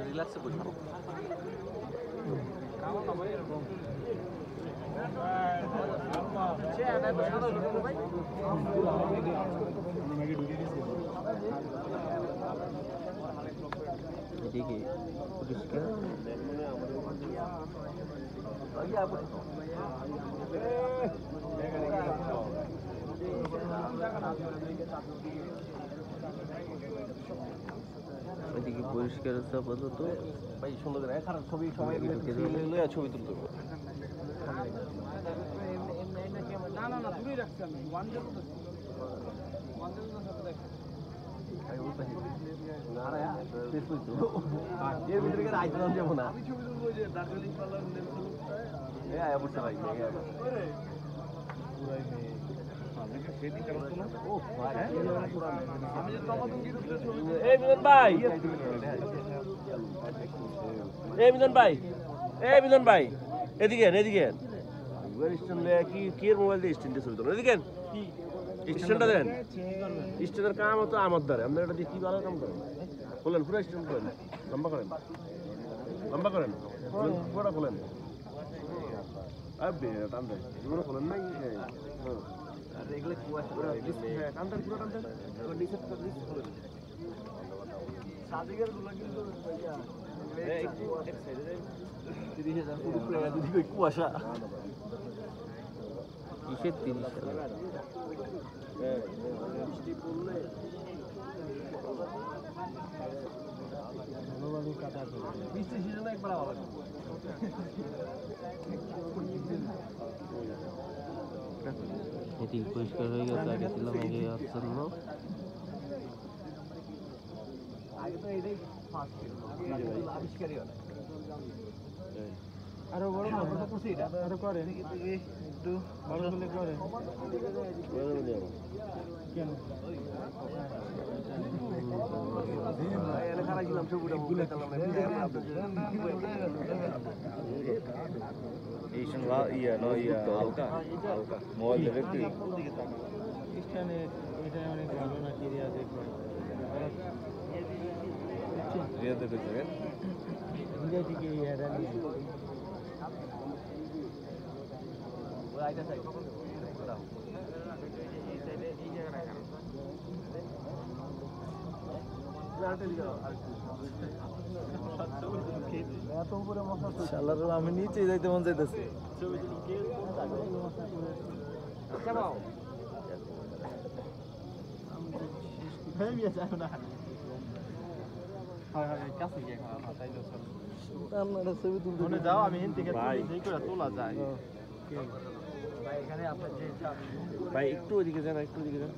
রিল্যাক্সে বসো। এদিকে পরিষ্কার এদিকে পরিষ্কার আছে আপাতত। ভাই সুন্দর করে খারাপ ছবি সবাই লইয়া ছবি তুলতে হবে। না না না দূরেই রাখছি আমি ওয়ান ডে করতেছি ওয়ান ডে সাথে দেখ আই বলতে এর ভিতরে কি আইতে যাব না আমি ছবি তুলবো যে দার্জিলিং পার্লার এ আয়া বলতে ভাই পুরাই মে সেদিন কেন তো না ও আমি যে টমাটো কি ছবি এই মিলন ভাই এই মিলন ভাই এদিকে এদিকে স্ট্যান্ডে কি মোবাইল দিয়ে স্ট্যান্ডে ছবি তোলো এদিকে কি স্ট্যান্ডটা দেন স্ট্যান্ডের কাম তো আমার দ্বারা আমরা এটা দিয়ে কি ভালো কাম করেন খোলেন পুরো স্ট্যান্ড খোলেন লম্বা করেন পুরোটা খোলেন আবে টান দেন পুরো খোলেন না আর এগুলো কুয়াশা হ্যাঁ টান দেন পুরো টান দেন নিচে খোলেন সাদিকের গুলো কিন্তু ভাইয়া এই এক সাইডে 30,000 পুরো প্লেয়ার যদি কই কুয়াশা কিসের 30,000 বৃষ্টি পড়লে ভালোভাবে কাটা করবে বৃষ্টি সিজনে একবার আবার এটি পরিষ্কার হয়ে গেছে আগে ছিলাম আগে জন্য আগে তো এটাই ফার্স্ট ছিল আবিষ্কারই হয় আরো বড় না করছি এটা আরো করেন একটু ভালো করে করেন কেন এলাকা রাখলাম ছবিটা ভুলে গেলাম এই সঙ্গে ইয়া ন ইয়া হালকা মোবাইল দেবে কি স্থানে এটা অনেক ভালো না ক্রিয়া দেখবেন ক্রিয়া দেখতে দেখেন ক্রিয়া থেকে এরা নিয়ে আইটা সাইড এই সাইডে এই জায়গা রাখা আমি নিচে যাইতে মন চাইতেছি যাও আমি তোলা যায় ভাই একটু ওদিকে যান একটু ওদিকে যান